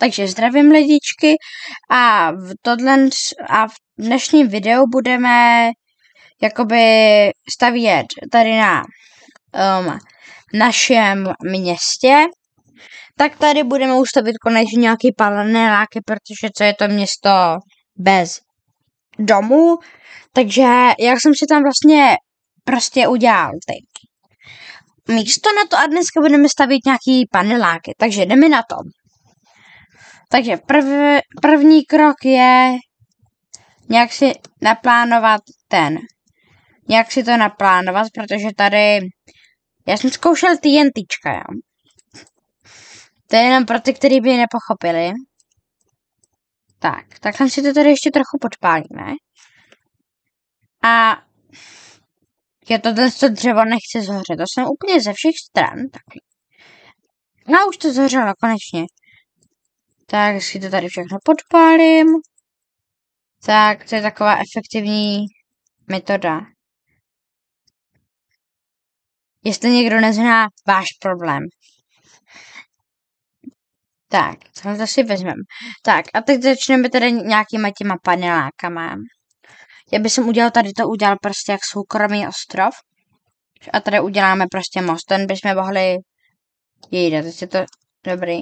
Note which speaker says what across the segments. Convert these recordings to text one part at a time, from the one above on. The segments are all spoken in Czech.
Speaker 1: Takže zdravím lidičky a v dnešním videu budeme jakoby stavět tady na našem městě. Tak tady budeme ustavit konečně nějaký paneláky, protože co je to město bez domu. Takže jak jsem si tam vlastně prostě udělal teď místo na to a dneska budeme stavět nějaký paneláky. Takže jdeme na to. Takže první krok je nějak si to naplánovat, protože tady, já jsem zkoušel TNTčka, jo. To je jenom pro ty, kteří by nepochopili. Takhle si to tady ještě trochu podpálíme. A já to dřevo nechci zhořet, to jsem úplně ze všech stran. Takhle. No už to zhořelo, konečně. Tak si to tady všechno podpálím. Tak, to je taková efektivní metoda. Jestli někdo nezná, váš problém. Tak, tohle si vezmeme. Tak, a teď začneme tady nějakýma těma panelákama. Já bych udělal prostě jak soukromý ostrov. A tady uděláme prostě most. Ten bychom mohli jít. Teď je to dobrý.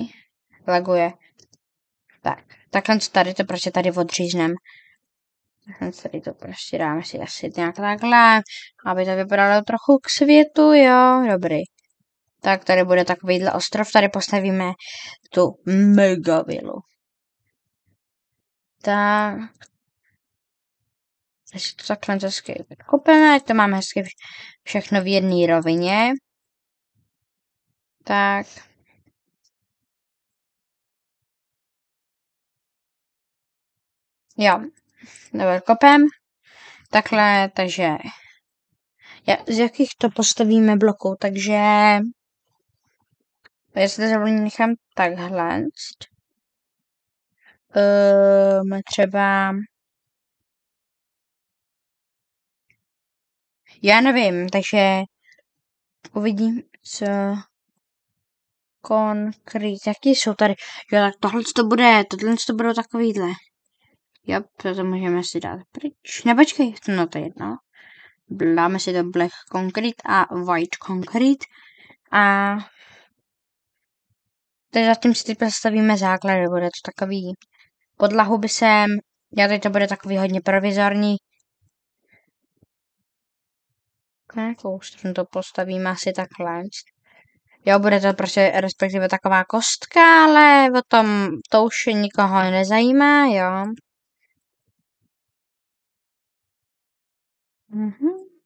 Speaker 1: Laguje. Tak, takhle to prostě tady odřízneme. Tady to prostě dáme si asi nějak takhle, aby to vypadalo trochu k světu, jo, dobrý. Tak tady bude takovýhle ostrov, tady postavíme tu megavilu. Tak. Teď to takhle hezky kopeme, to máme hezky všechno v jedné rovině. Tak. Jo. Dobře, kopem. Takhle, takže z jakých to postavíme bloků, takže jestli to nechám takhle. Třeba já nevím, takže uvidím, co konkrét, jaký jsou tady. Jo, tak tohle to bude takovýhle. Jo, to můžeme si dát pryč. Nepočkej, no to je jedno. Dáme si to black concrete a white concrete. A teď zatím si teď představíme základy, bude to takový podlahu teď to bude takový hodně provizorní. Nějakou stranu to postavíme asi takhle. Jo, bude to prostě respektive taková kostka, ale o tom to už nikoho nezajímá, jo.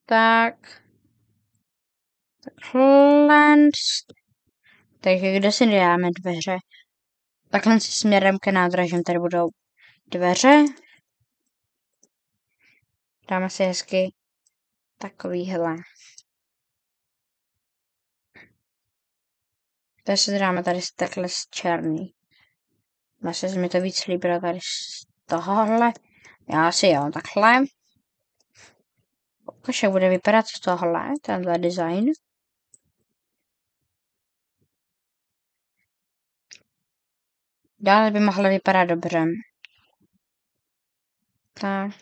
Speaker 1: Tak. Takhle. Takže kde si dáme dveře? Takhle si směrem ke nádražím tady budou dveře. Dáme si hezky takovýhle. Tady si dáme tady takhle z černý. Vlastně mi to víc líbilo tady z tohohle. Já si jo, takhle. Ukaž, jak bude vypadat z tohle, tenhle design. Dále by mohlo vypadat dobře. Tak.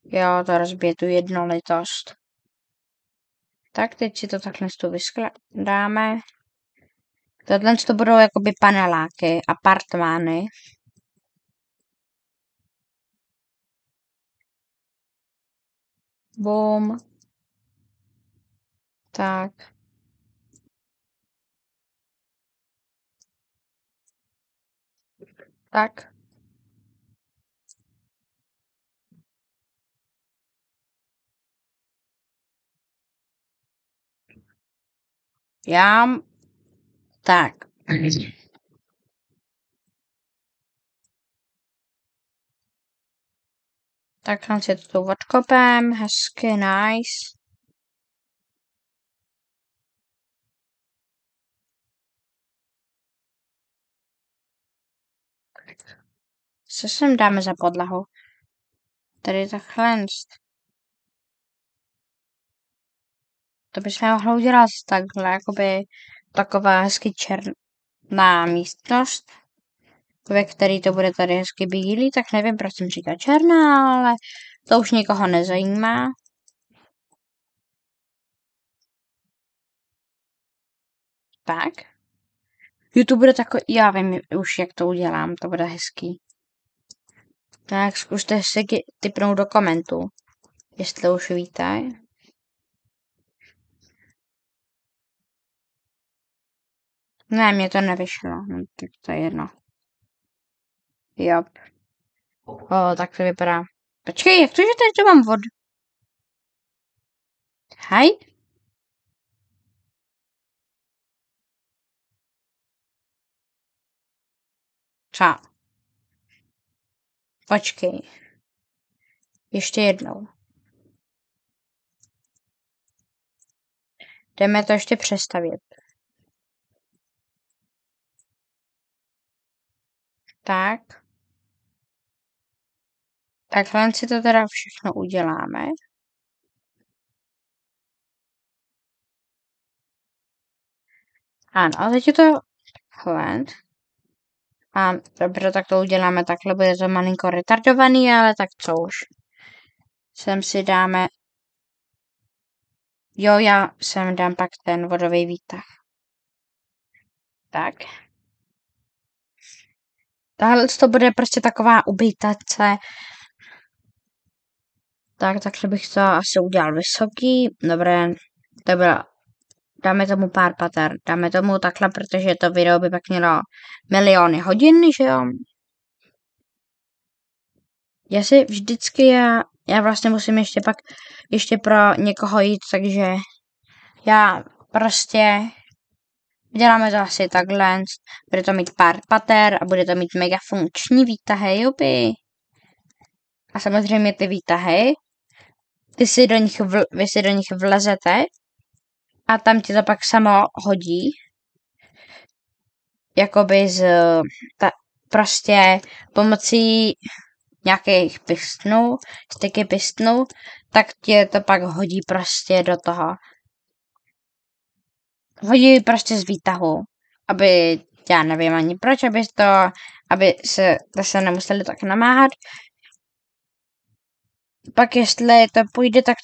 Speaker 1: Jo, to rozbije tu jednolitost. Tak, teď si to takhle dáme. Tohle to budou jakoby paneláky, apartmány. Boom. Tak. Tak. Tak. Takhle si to odkopem, hezky, nice. Co sem dáme za podlahu? Tady takhle. To bychom mohli udělat takhle, jakoby taková hezky černá místnost. ve který to bude tady hezky bílý, tak nevím, proč jsem říkal černá, ale to už nikoho nezajímá. Tak. YouTube bude takový, já vím už, jak to udělám, to bude hezký. Tak zkuste si tipnout do komentu, jestli už víte. Ne, mě to nevyšlo, no, tak to je jedno. Jo. O, tak to vypadá. Počkej, jak to, že tady to mám vod? Hej? Co? Počkej. Ještě jednou. Jdeme to ještě přestavět. Tak. Takhle si to teda všechno uděláme. Ano, a teď je to hled. A dobře, tak to uděláme takhle, bude to malinko retardovaný, ale tak co už. Sem si dáme... Jo, já sem dám pak ten vodový výtah. Tak. Tahle to bude prostě taková ubytace. Tak, takhle bych to asi udělal vysoký. Dobré, to bylo... Dáme tomu pár pater. Dáme tomu takhle, protože to video by pak mělo miliony hodin, že jo? Já si vždycky, já vlastně musím ještě pro někoho jít, takže já prostě děláme to asi takhle. Bude to mít pár pater a bude to mít mega funkční výtahy, jupi. A samozřejmě ty výtahy, vy si do nich vlezete a tam ti to pak samo hodí. Jakoby prostě pomocí nějakých pistnů, styky pistnů, tak tě to pak hodí prostě do toho. Hodí prostě z výtahu, aby, já nevím ani proč, aby se nemuseli tak namáhat. Pak jestli to půjde, tak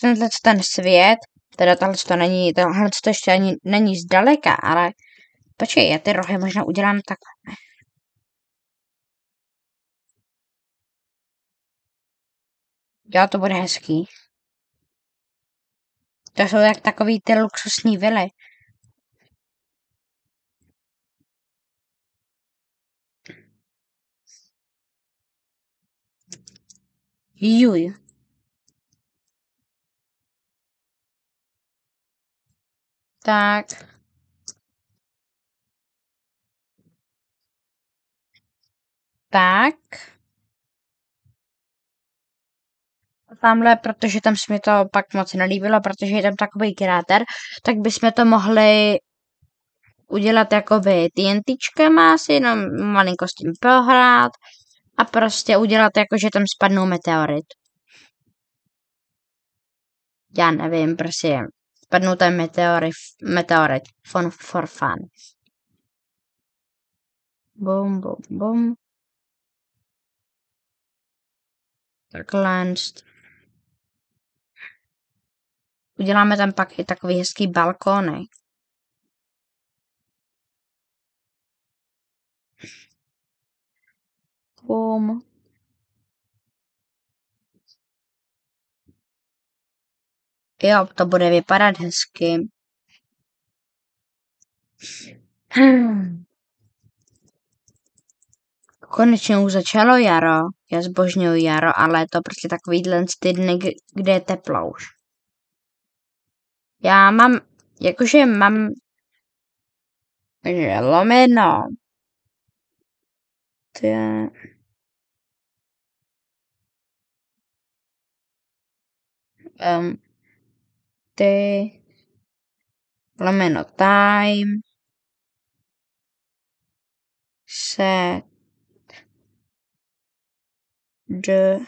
Speaker 1: ten svět, teda tohle to ještě ani není zdaleka, ale počkej, já ty rohy možná udělám takhle. Jo, to bude hezký. To jsou jak takový ty luxusní vily. Juj. Tak. Tak. Tamhle, protože tam se mi to pak moc nelíbilo, protože je tam takový kráter, tak bychom to mohli udělat jakoby TNTčkama, si jenom malinko s tím prohrát a prostě udělat jako, že tam spadnou meteorit. Já nevím, prostě spadnou tam meteorit for fun. Bum, bum, bum. Takhle. Uděláme tam pak i takový hezký balkóny. Bum. Jo, to bude vypadat hezky. Konečně už začalo jaro. Já zbožňuju jaro, ale je to prostě takovýhle ty dny, kde je teplo už. Já mám, jakože mám lomeno. To je... ty lomeno time set the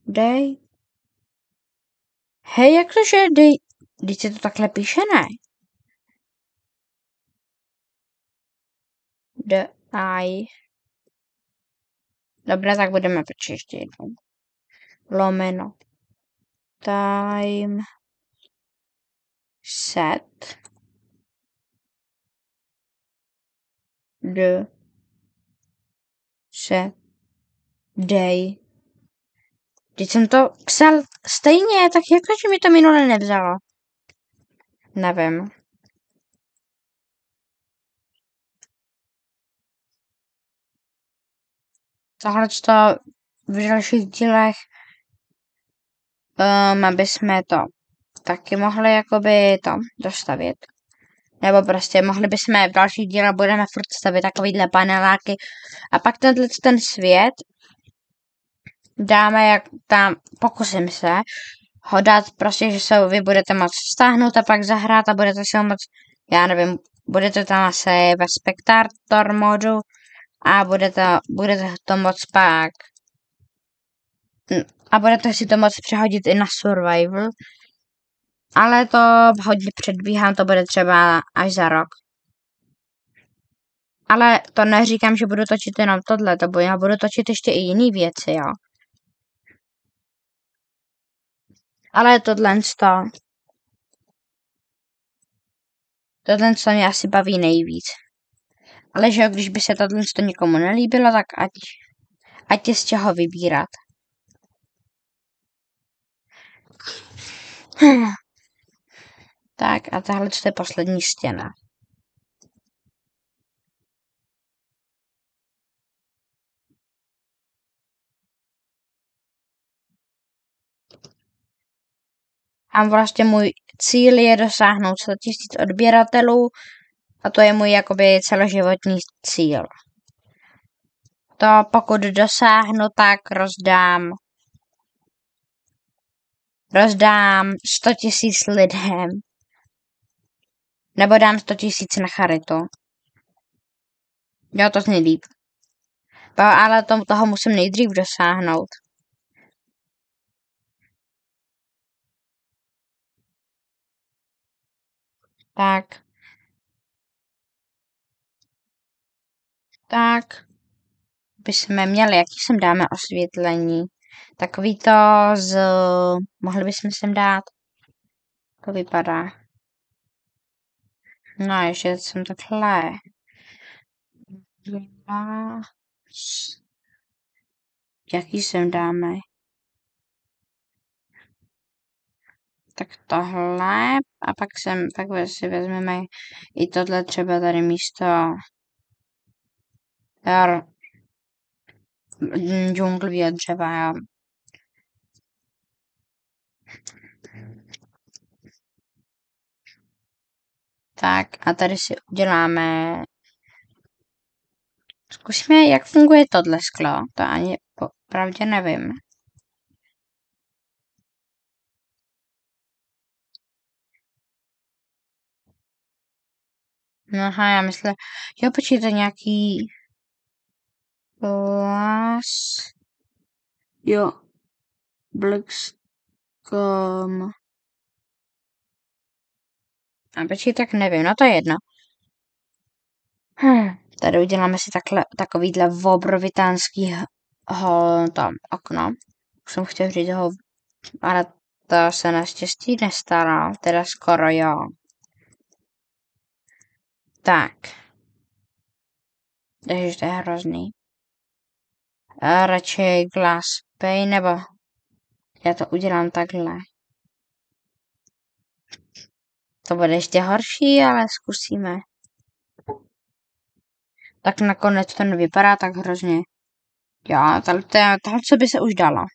Speaker 1: day. Hej, jak to, že když se to takhle píše, ne? The I Dobré, tak budeme počít ještě jednou. Lomeno. Time. Set. D. Se. Day. Když jsem to psal stejně, tak jakože mi to minule nevzalo. Nevím. Tohle v dalších dílech aby jsme to taky mohli jakoby to dostavit. Nebo prostě mohli bychom v dalších dílech budeme furt stavit takovýhle paneláky. A pak ten svět dáme jak tam, pokusím se ho dát prostě, že se vy budete moct stáhnout a pak zahrát a budete si ho moct, já nevím, budete tam asi ve Spectator modu a budete to moct pak a budete si to moct přehodit i na survival. Ale to hodně předbíhám, to bude třeba až za rok. Ale to neříkám, že budu točit jenom tohle, to já budu točit ještě i jiný věci, jo. Ale tohle mě asi baví nejvíc. Ale že když by se tohle někomu nelíbilo, tak ať je z čeho vybírat. Tak a tahle je poslední stěna. A vlastně můj cíl je dosáhnout 100 000 odběratelů a to je můj jakoby celoživotní cíl. To pokud dosáhnu, tak rozdám 100 000 lidem. Nebo dám 100 000 na charitu. Jo, to zní líp. Ale toho musím nejdřív dosáhnout. Tak. Bychom měli, jaký sem dáme osvětlení. Takový to mohli bychom sem dát. To vypadá. No, ještě jsem takhle. Jaký sem dáme? Tak tohle. A pak si vezmeme i tohle třeba tady místo džunglí dřeva, jo. Tak a tady si uděláme. Zkusíme, jak funguje tohle sklo. To ani popravdě nevím. Aha, já myslím, jo, počítá nějaký las. Jo. Blackscom. A počítá, tak nevím, no to je jedno. Tady uděláme si takovýhle obrovitánský tam okno. Už jsem chtěl říct ale to se naštěstí nestalo, teda skoro jo. Tak. Takže to je hrozný. A radši glass pane, nebo já to udělám takhle. To bude ještě horší, ale zkusíme. Tak nakonec to nevypadá tak hrozně. Jo, tohle co by se už dalo.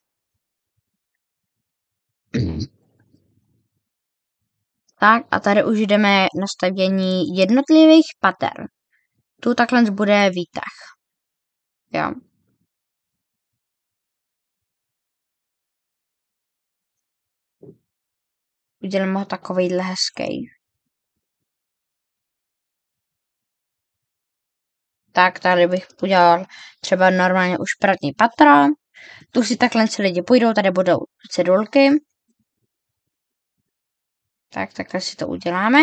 Speaker 1: Tak a tady už jdeme na stavění jednotlivých pater. Tu takhle bude výtah. Jo. Uděláme ho takovejhle hezký. Tak tady bych udělal třeba normálně už první patro. Tu si takhle si lidi půjdou, tady budou cedulky. Tak si to uděláme.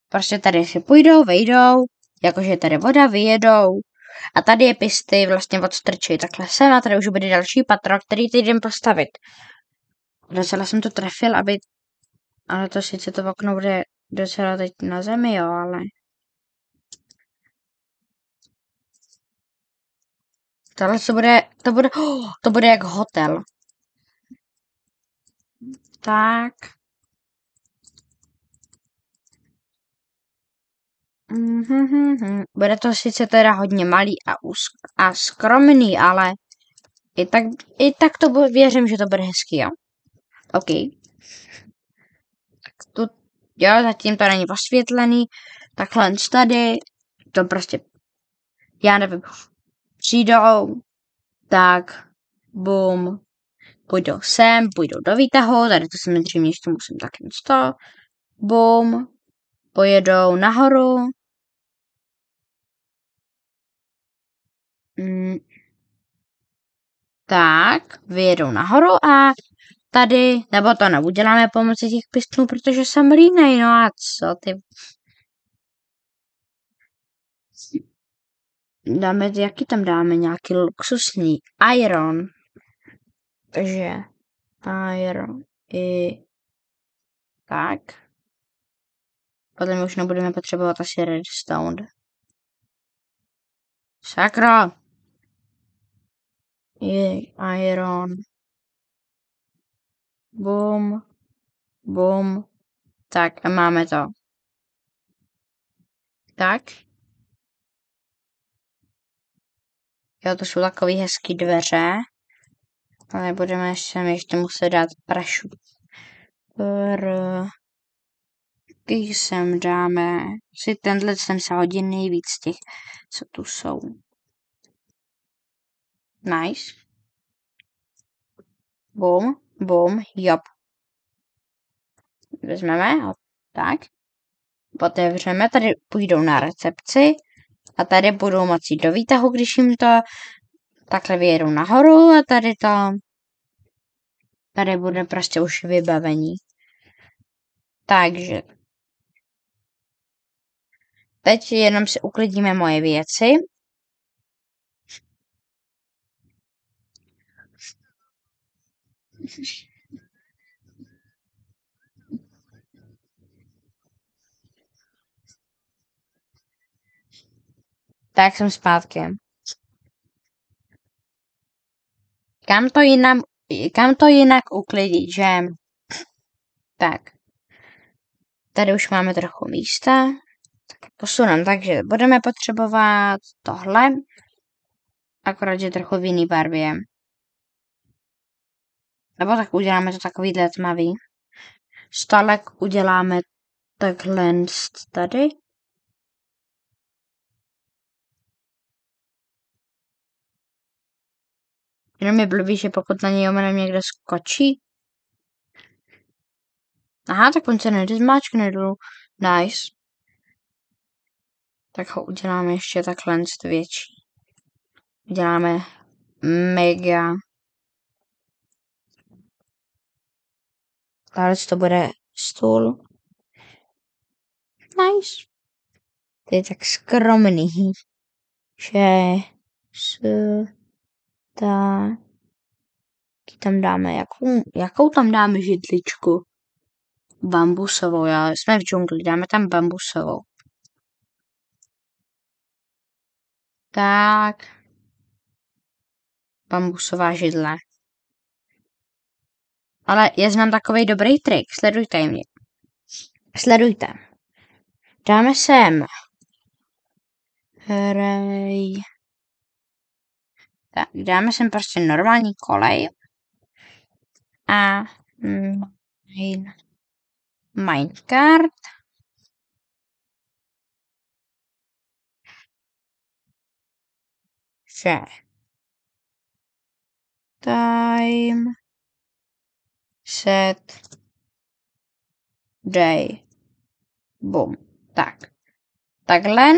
Speaker 1: Prostě tady si půjdou, vejdou Jakože tady voda, vyjedou a tady je pisty vlastně odstrčí takhle sem a tady už bude další patro, který teď jdem postavit. Docela jsem to trefil, ale to sice to okno bude docela teď na zemi, jo, ale... Tohle to bude jak hotel. Tak. Bude to sice teda hodně malý a skromný, ale i tak to věřím, že to bude hezký, jo. OK. Tak tu, jo, zatím to není osvětlený. Takhle tady, to prostě, já nevím, přijdou, tak, bum, půjdou sem, půjdou do výtahu, tady to samozřejmě ještě musím taky to, bum, pojedou nahoru, tak, vyjedou nahoru a tady, nebo to neuděláme pomocí těch pistolů, protože jsem línej, no a co ty... Jaký tam dáme? Nějaký luxusní iron. Takže iron i tak. Podle mě už nebudeme potřebovat asi redstone. Sakra! Je iron. Bum. Bum. Tak a máme to. Tak. Jo, to jsou takový hezký dveře. Ale budeme ještě muset dát prašu. Když sem dáme, si tenhle sem se hodí nejvíc těch, co tu jsou. Nice. Bum, bum, jop. Vezmeme ho, tak. Otevřeme, tady půjdou na recepci a tady budou moci do výtahu, když jim to takhle vyjedou nahoru a tady bude prostě už vybavení. Takže teď jenom si uklidíme moje věci. Tak jsem zpátky. Kam to jinak uklidit, že? Tak. Tady už máme trochu místa. Tak posunem, takže budeme potřebovat tohle. Akorát, že trochu v jiný barvě. Nebo tak uděláme to takovýhle tmavý. Stolek uděláme takhle tady. Jenom je blbý, že pokud na něj omenem někdo skočí. Aha, tak on se nezmáčkne dolů. Nice. Tak ho uděláme ještě takhle větší. Uděláme mega. Tady to bude stůl. Nice. To je tak skromný. Že tam dáme, jakou tam dáme židličku? Bambusovou, já jsme v džungli, dáme tam bambusovou. Tak. Bambusová židle. Ale já znám takový dobrý trik, sledujte mě. Sledujte. Dáme sem. Hrej. Tak, dáme sem prostě normální kolej. A minecart. Že time set day. Bum. Tak. Takhle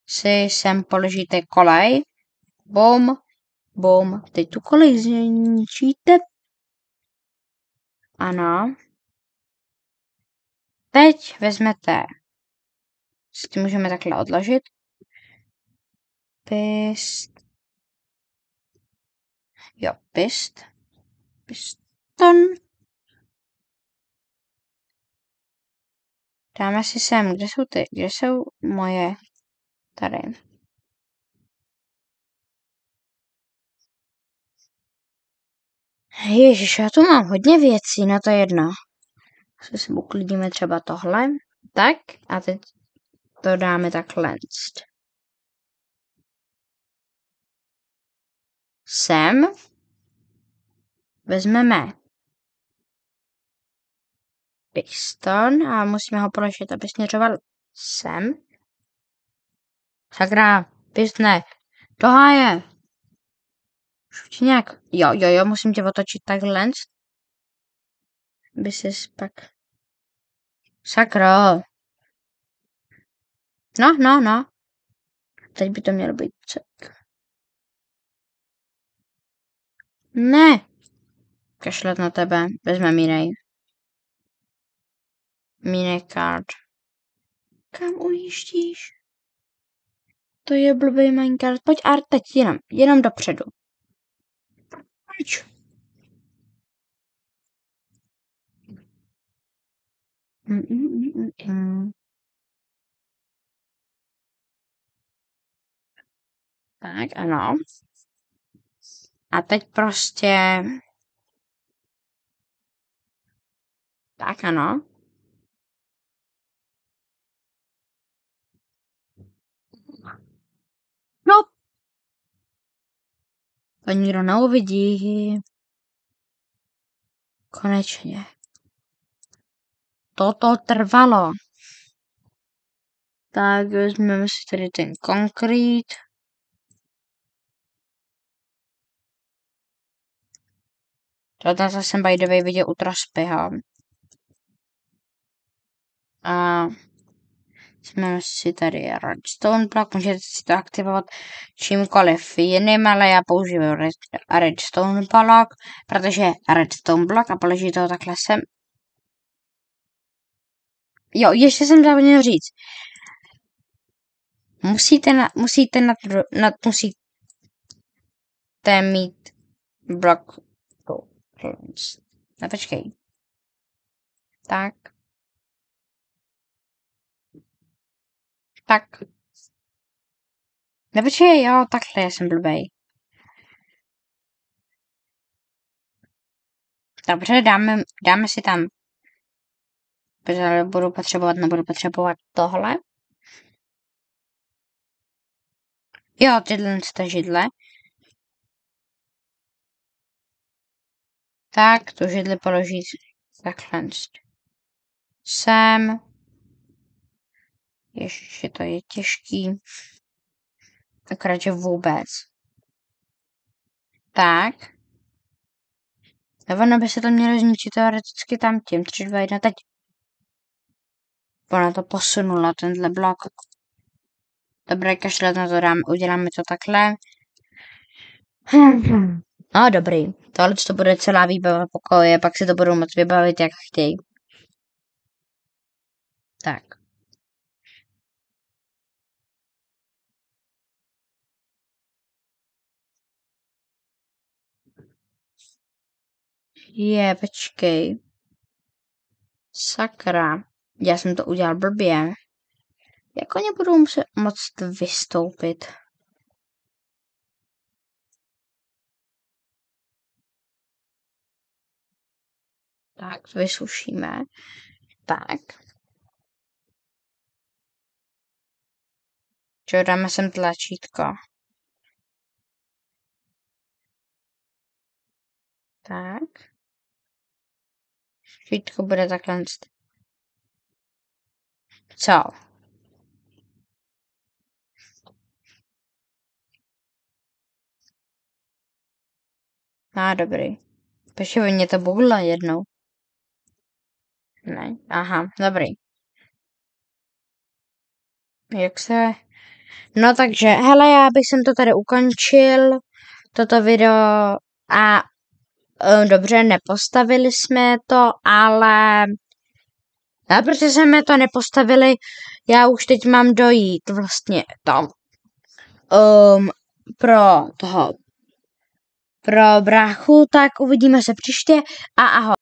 Speaker 1: si sem položíte kolej. Bum. Bum. Teď tu kolej zničíte. Ano. Teď vezmete Si to můžeme takhle odložit. Pist. Jo, pist. Piston. Dáme si sem, kde jsou ty? Kde jsou moje? Tady. Ježiš, já tu mám hodně věcí, no to je jedno. Si uklidíme třeba tohle. Tak, a teď to dáme takhle. Sem vezmeme piston a musíme ho položit, aby směřoval sem. Sakra, pistne, do háje. Už nějak, jo, musím tě otočit takhle. By ses pak... Sakra. No. Teď by to mělo být cek. Ne. Kašlet na tebe, vezme mínej. Mine card. Kam ujíždíš? To je blbý Minecraft. Pojď Art, teď jenom dopředu. Pojď. Tak, ano. A teď prostě... Tak, ano. No. To nikdo neuvidí. Konečně. Toto trvalo. Tak vezmeme si tady ten konkrét. Tohle jsem by the way viděl u Trospyho. A vezmeme si tady redstone block, můžete si to aktivovat čímkoliv jiným, ale já použiju redstone block, protože redstone block a položíte ho takhle sem. Jo, ještě jsem zapomněl říct. Musíte mít blok. No, počkej. Tak. Nepočkej, jo, takhle, já jsem blbej. Dobře, dáme si tam. Protože nebudu potřebovat tohle. Jo, tyhle židle. Tak, tu židli položit takhle. Sem. Ještě to je těžký. Akorát, že vůbec. Tak. A ono by se to mělo zničit teoreticky tam tím. 3, 2, 1, teď. Ona to posunula, tenhle blok. Dobré, kašlet na to uděláme to takhle. No, dobrý. Tohle to bude celá výbava pokoje, pak si to budou moc vybavit, jak chtějí. Tak. Počkej. Sakra. Já jsem to udělal blbě. Jak oni budou moct vystoupit? Tak, vysušíme. Tak. Čo, dáme sem tlačítko. Tak. Tlačítko bude takhle. Co? Dobrý. Počkej, mě to bugla jednou. Ne, aha, dobrý. Jak se... No takže, hele, já bych jsem to tady ukončil, toto video a dobře, nepostavili jsme to, ale A protože jsme to nepostavili, já už teď mám dojít vlastně tam pro bráchu, tak uvidíme se příště a ahoj.